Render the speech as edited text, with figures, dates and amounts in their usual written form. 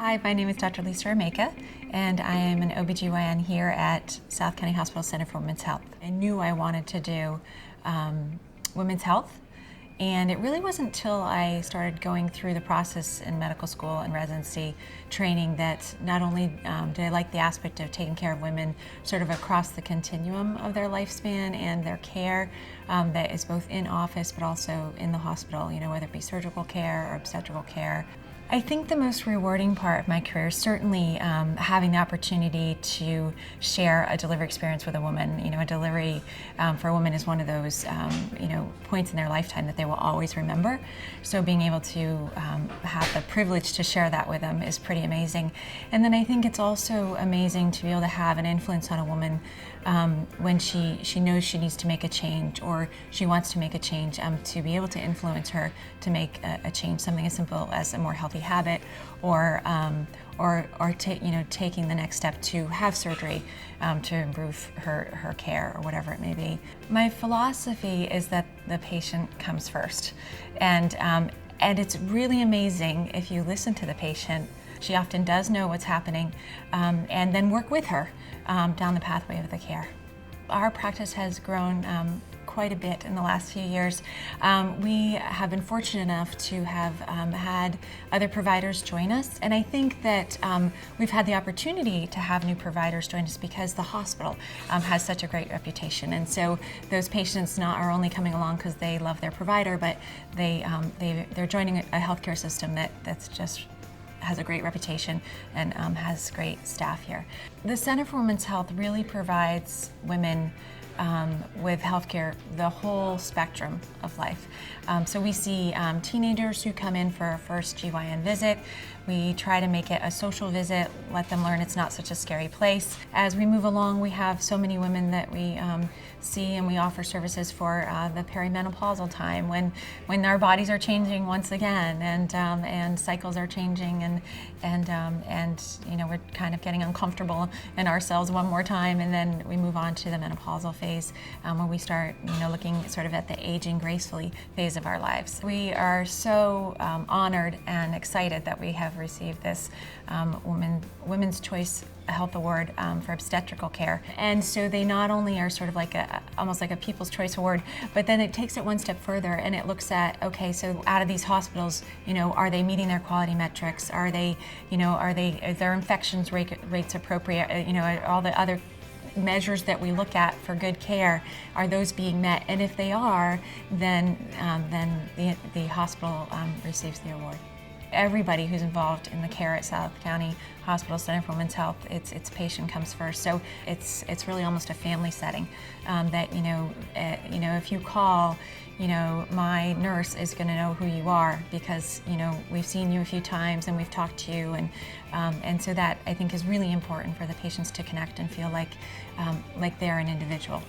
Hi, my name is Dr. Lisa Rameaka, and I am an OBGYN here at South County Hospital Center for Women's Health. I knew I wanted to do women's health, and it really wasn't until I started going through the process in medical school and residency training that not only did I like the aspect of taking care of women sort of across the continuum of their lifespan and their care that is both in office but also in the hospital, whether it be surgical care or obstetrical care. I think the most rewarding part of my career is certainly having the opportunity to share a delivery experience with a woman. A delivery for a woman is one of those points in their lifetime that they will always remember. So being able to have the privilege to share that with them is pretty amazing. And then I think it's also amazing to be able to have an influence on a woman when she knows she needs to make a change or she wants to make a change, to be able to influence her to make a change, something as simple as a more healthy habit or taking the next step to have surgery to improve her care or whatever it may be. My philosophy is that the patient comes first, and it's really amazing if you listen to the patient. She often does know what's happening, and then work with her down the pathway of the care. Our practice has grown quite a bit in the last few years. We have been fortunate enough to have had other providers join us, and I think that we've had the opportunity to have new providers join us because the hospital has such a great reputation, and so those patients are only coming along because they love their provider, but they're joining a healthcare system that's just has a great reputation and has great staff here. The Center for Women's Health really provides women with healthcare the whole spectrum of life. So we see teenagers who come in for a first GYN visit. We try to make it a social visit, let them learn it's not such a scary place. As we move along, we have so many women that we see, and we offer services for the perimenopausal time when our bodies are changing once again, and cycles are changing, and we're kind of getting uncomfortable in ourselves one more time, and then we move on to the menopausal phase when we start looking sort of at the aging gracefully phase of our lives. We are so honored and excited that we have received this Women's Choice Health Award for obstetrical care, and so they not only are sort of like almost like a People's Choice Award, but then it takes it one step further and it looks at, okay, so out of these hospitals, are they meeting their quality metrics? Are their infections rates appropriate? All the other measures that we look at for good care, are those being met? And if they are, then the hospital receives the award. Everybody who's involved in the care at South County Hospital Center for Women's Health, its patient comes first. So it's really almost a family setting. That if you call, my nurse is going to know who you are because we've seen you a few times and we've talked to you, and so that I think is really important for the patients to connect and feel like they're an individual.